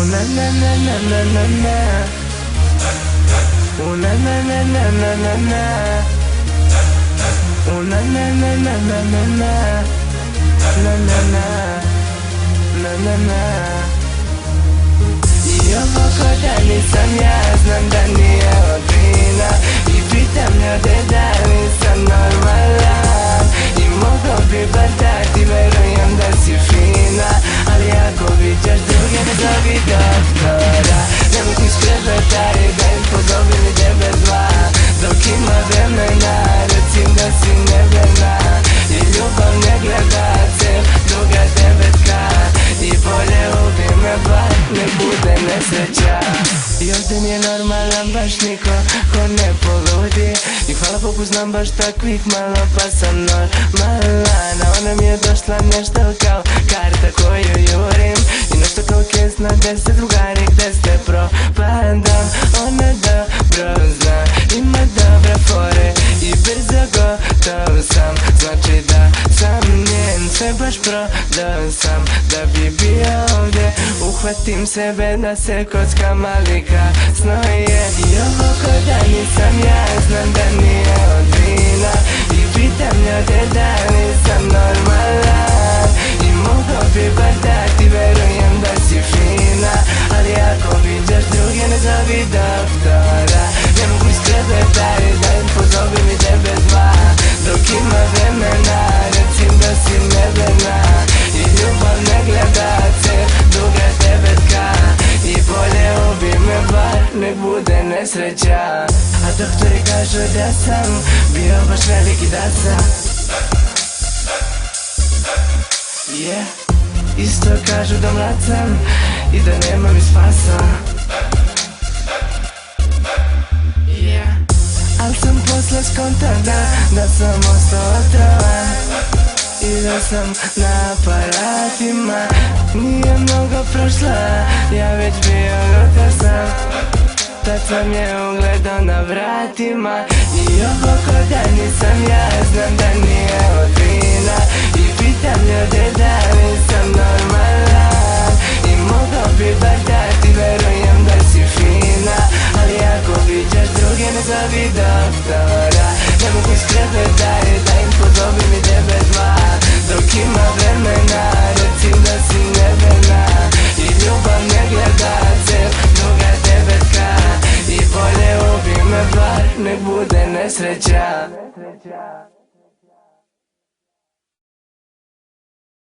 na na na na na na na. Na na na na na na na. Na na na na na na na. Na na na na na na. I ovo ko da nisam ja, znam da nije od vina. I pitam ljude da li sam normalan. I mogo bi bar da ti verujem da si fina. Ali ako viđaš druge ne zovi doktora. Nemoj ti skrepetaj da im podobili tebe dva. Dok ima vremena recim da si neverna. I ljubav ne gleda cel, druga devetka. I bolje ubi me bar, ne bude nesreća. I ovdje nije normalan baš niko ko ne poludi. I hvala Bogu znam baš takvih malo pa sam normalan. A ona mi je došla nešto kao karta koju jurim. I nešto kao kes na 10 drugari gde ste propadam. Ona dobro zna, ima dobre fore i brzo gotov sam. Znači da sam njen, sve baš prodao sam da bi bio ovdje. Uhvatim sebe da se kockam ali kasno je. I ovo ko da nisam ja, znam da nije od vina. I pitam ljude da li sam normalan. I mogo bi bar da ti verujem da si fina. Ali ako viđaš druge ne zovi doktora. Ne mogu iskrepetaj da im pozovim i tebe dva. Dok ima vremena recim da si neverna. I ljubav ne gleda cel, druga devetka. I bolje ubi me bar, nek bude nesreća. A doktori kažu da sam bio baš veliki da sam. Isto kažu da mlad sam i da nema mi spasa. Al sam posle skontao da sam ostao otrovan. I da sam na aparatima. Nije mnogo prošla, ja već bio gotov sam. Tad sam je ugledao na vratima. I ovo ko da nisam ja, znam da nije od vina. I pitam ljude da li sam normalan. I mogo bi bar da ti verujem da si fina. Ali ako viđaš druge ne zovi doktora. Ne mogu iskrepetaj da im podobim i tebe dva. Dok ima vremena recim da si neverna. I ljubav ne gleda cel, druga devetka. I bolje ubi me bar, nek bude nesreća.